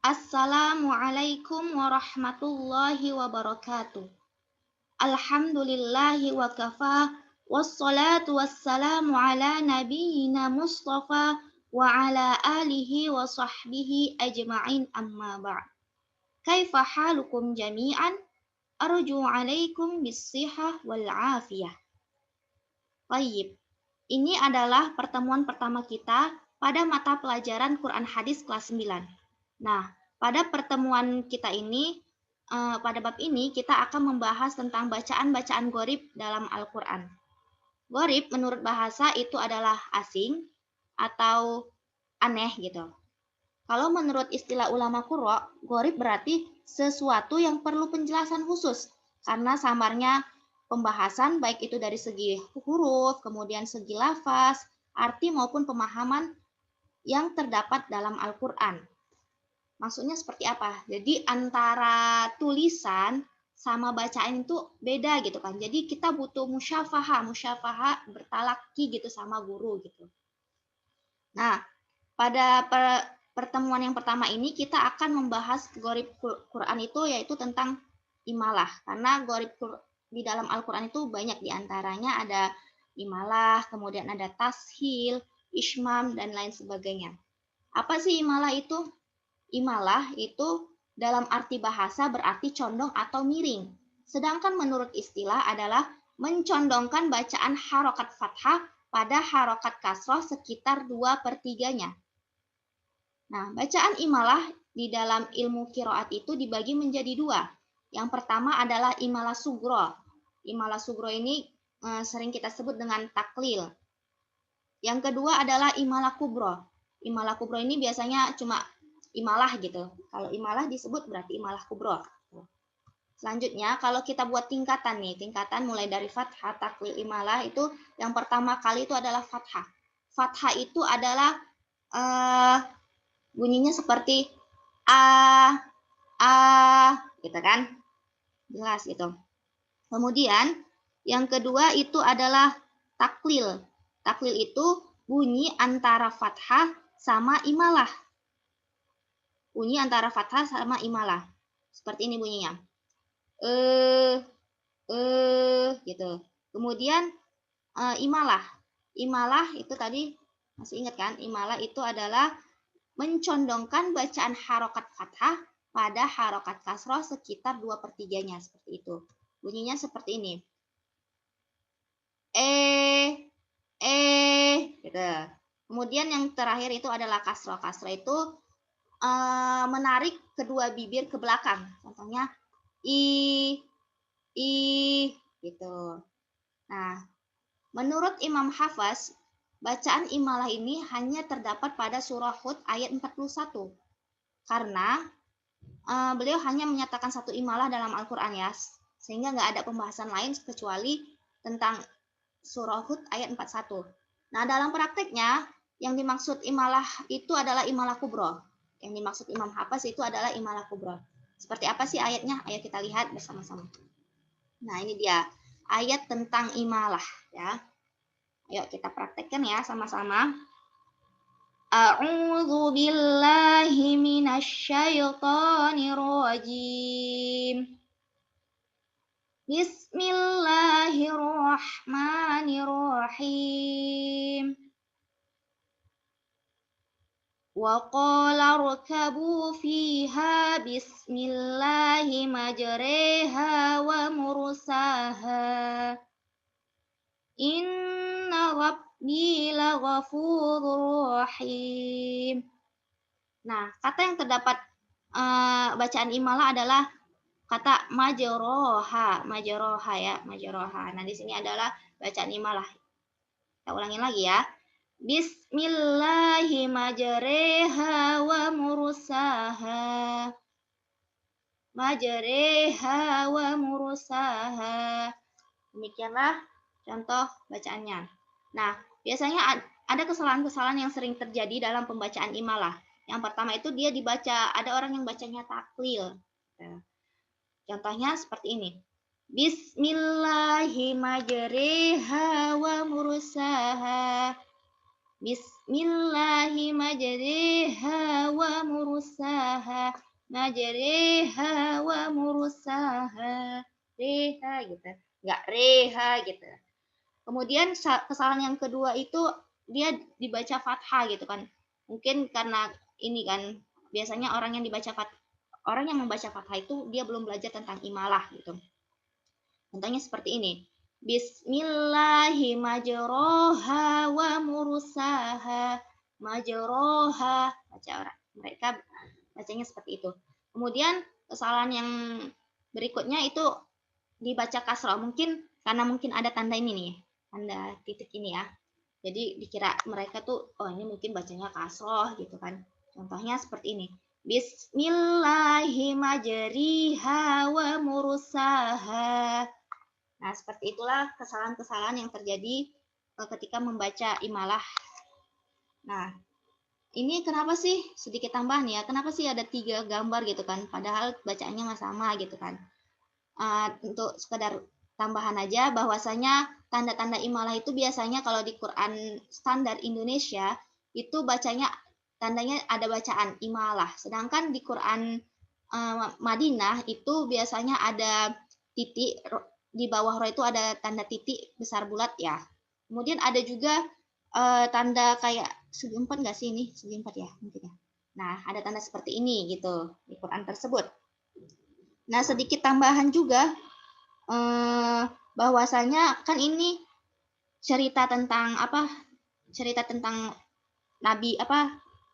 Assalamualaikum warahmatullahi wabarakatuh. Alhamdulillahi wa kafa, wassalatu wassalamu ala nabiyyina Mustafa wa ala alihi wa sahbihi ajma'in amma ba'd. Kaifa halukum jami'an? Arju alaikum bissihah wal afiyah. Baik, ini adalah pertemuan pertama kita pada mata pelajaran Quran Hadis kelas 9. Nah, pada pertemuan kita ini, pada bab ini kita akan membahas tentang bacaan-bacaan gharib dalam Al-Quran. Gharib menurut bahasa itu adalah asing atau aneh gitu. Kalau menurut istilah ulama qurra, gharib berarti sesuatu yang perlu penjelasan khusus karena samarnya pembahasan baik itu dari segi huruf, kemudian segi lafaz, arti maupun pemahaman yang terdapat dalam Al-Quran. Maksudnya seperti apa? Jadi antara tulisan sama bacaan itu beda gitu kan. Jadi kita butuh musyafahah bertalaki gitu sama guru gitu. Nah, pada pertemuan yang pertama ini kita akan membahas gharib Quran itu yaitu tentang imalah. Karena gharib di dalam Al-Quran itu banyak diantaranya ada imalah, kemudian ada tashil, ismam, dan lain sebagainya. Apa sih imalah itu? Imalah itu dalam arti bahasa berarti condong atau miring. Sedangkan menurut istilah adalah mencondongkan bacaan harokat fathah pada harokat kasroh sekitar 2/3-nya. Nah, bacaan imalah di dalam ilmu kiroat itu dibagi menjadi dua. Yang pertama adalah imalah sugro. Imalah sugro ini sering kita sebut dengan taklil. Yang kedua adalah imalah kubro. Imalah kubro ini biasanya cuma imalah gitu. Kalau imalah disebut berarti imalah kubro. Selanjutnya, kalau kita buat tingkatan nih, tingkatan mulai dari fathah, taklil, imalah itu yang pertama kali itu adalah fathah. Fathah itu adalah bunyinya seperti a gitu kan, jelas gitu. Kemudian yang kedua itu adalah taklil. Taklil itu bunyi antara fathah sama imalah. Bunyi antara fathah sama imalah. Seperti ini bunyinya. Gitu. Kemudian imalah. Imalah itu tadi masih ingat kan? Imalah itu adalah mencondongkan bacaan harokat fathah pada harokat kasroh sekitar 2/3-nya seperti itu. Bunyinya seperti ini. Gitu. Kemudian yang terakhir itu adalah kasroh. Kasroh itu menarik kedua bibir ke belakang. Contohnya i gitu. Nah, menurut Imam Hafaz, bacaan imalah ini hanya terdapat pada surah Hud ayat 41. Karena beliau hanya menyatakan satu imalah dalam Al-Quran ya, sehingga nggak ada pembahasan lain kecuali tentang surah Hud ayat 41. Nah, dalam prakteknya, yang dimaksud imalah itu adalah imalah kubro. Yang dimaksud Imam Hafaz itu adalah imalah kubro. Seperti apa sih ayatnya? Ayo kita lihat bersama-sama. Nah, ini dia ayat tentang imalah ya. Ayo kita praktekkan ya sama-sama. A'udzu billahi minasyaitonir rajim. Bismillahirrahmanirrahim. Wa qala rkabu fiha bismillahi majreha wa mursaha. Inna rabbi laghafurur rahim. Nah, kata yang terdapat bacaan imalah adalah kata majroha, majroha ya, majroha. Nah, di sini adalah bacaan imalah. Kita ulangin lagi ya. Bismillahi majreha wa mursaha. Majreha wa mursaha. Demikianlah contoh bacaannya. Nah, biasanya ada kesalahan-kesalahan yang sering terjadi dalam pembacaan imalah. Yang pertama itu dia dibaca, ada orang yang bacanya taklil. Contohnya seperti ini. Bismillahirrahmanirrahim wa mursaha. Bismillahirrahmanirrahim wa mursaha. majriha wa mursaha. Reha gitu. Enggak reha gitu. Kemudian kesalahan yang kedua itu dia dibaca fathah gitu kan. Mungkin karena ini kan biasanya orang yang membaca fathah itu dia belum belajar tentang imalah gitu. Contohnya seperti ini. Bismillahi majroha wa mursaha. Majroha. Baca orang. Mereka bacanya seperti itu. Kemudian kesalahan yang berikutnya itu dibaca kasroh. Karena mungkin ada tanda ini nih. Tanda titik ini ya. Jadi dikira mereka tuh, oh ini mungkin bacanya kasroh gitu kan. Contohnya seperti ini. Bismillahirrahmanirrahim wa mursaha. Nah, seperti itulah kesalahan-kesalahan yang terjadi ketika membaca imalah. Nah, ini kenapa sih sedikit tambahan ya? Kenapa sih ada 3 gambar gitu kan? Padahal bacaannya nggak sama gitu kan? Untuk sekedar tambahan aja bahwasanya tanda-tanda imalah itu biasanya kalau di Quran standar Indonesia itu bacanya tandanya ada bacaan imalah. Sedangkan di Quran Madinah itu biasanya ada titik di bawah roh itu ada tanda titik besar bulat ya. Kemudian ada juga tanda kayak segi empat nggak sih ini? Segi empat ya mungkin ya. Nah, ada tanda seperti ini gitu di Quran tersebut. Nah, sedikit tambahan juga bahwasanya kan ini cerita tentang apa? Cerita tentang Nabi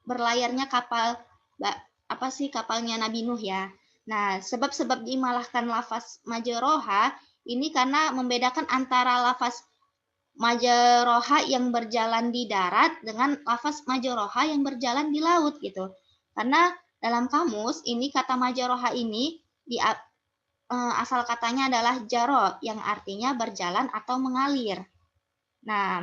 berlayarnya kapal apa sih kapalnya Nabi Nuh ya. Nah, sebab-sebab diimalahkan lafaz majroha ini karena membedakan antara lafaz majroha yang berjalan di darat dengan lafaz majroha yang berjalan di laut gitu. Karena dalam kamus ini kata majroha ini asal katanya adalah jaro yang artinya berjalan atau mengalir. Nah,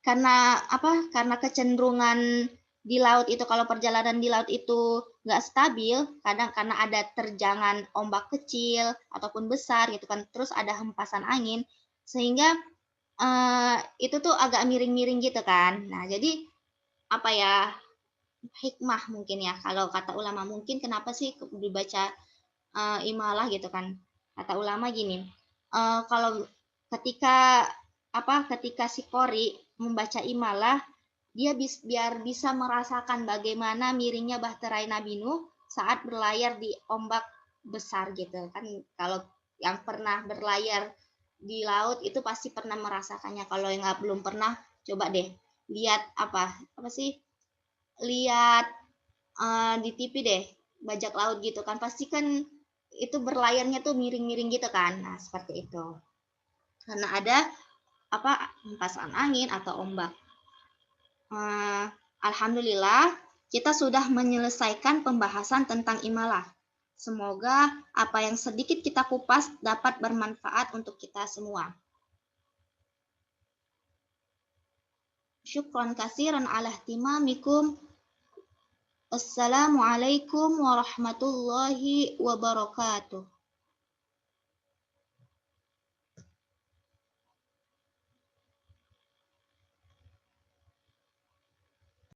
karena kecenderungan di laut itu kalau perjalanan di laut itu nggak stabil, kadang karena ada terjangan ombak kecil ataupun besar gitu kan, terus ada hempasan angin sehingga itu tuh agak miring-miring gitu kan. Nah, jadi apa ya hikmah mungkin ya kalau kata ulama mungkin kenapa sih dibaca imalah gitu kan. Kata ulama gini, kalau ketika ketika si kori membaca imalah dia biar bisa merasakan bagaimana miringnya bahtera Nabi Nuh saat berlayar di ombak besar gitu kan. Kalau yang pernah berlayar di laut itu pasti pernah merasakannya. Kalau yang belum pernah coba deh lihat apa sih lihat di TV deh bajak laut gitu kan pasti kan itu berlayarnya tuh miring-miring gitu kan. Nah, seperti itu. Karena ada hempasan angin atau ombak. Alhamdulillah, kita sudah menyelesaikan pembahasan tentang imalah. Semoga apa yang sedikit kita kupas dapat bermanfaat untuk kita semua. Syukran kasiran ala ihtimamikum. Assalamualaikum warahmatullahi wabarakatuh.